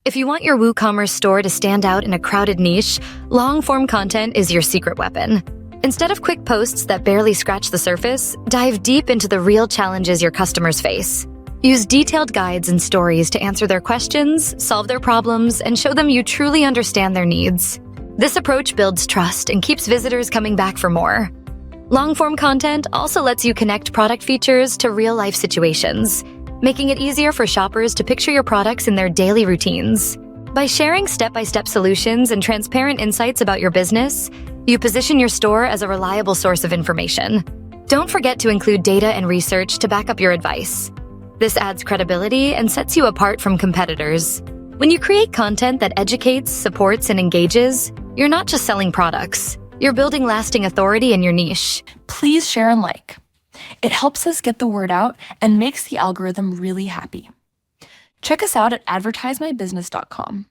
If you want your WooCommerce store to stand out in a crowded niche, long-form content is your secret weapon. Instead of quick posts that barely scratch the surface, dive deep into the real challenges your customers face. Use detailed guides and stories to answer their questions, solve their problems, and show them you truly understand their needs. This approach builds trust and keeps visitors coming back for more. Long-form content also lets you connect product features to real-life situations, making it easier for shoppers to picture your products in their daily routines. By sharing step-by-step solutions and transparent insights about your business, you position your store as a reliable source of information. Don't forget to include data and research to back up your advice. This adds credibility and sets you apart from competitors. When you create content that educates, supports, and engages, you're not just selling products. You're building lasting authority in your niche. Please share and like. It helps us get the word out and makes the algorithm really happy. Check us out at advertisemybusiness.com.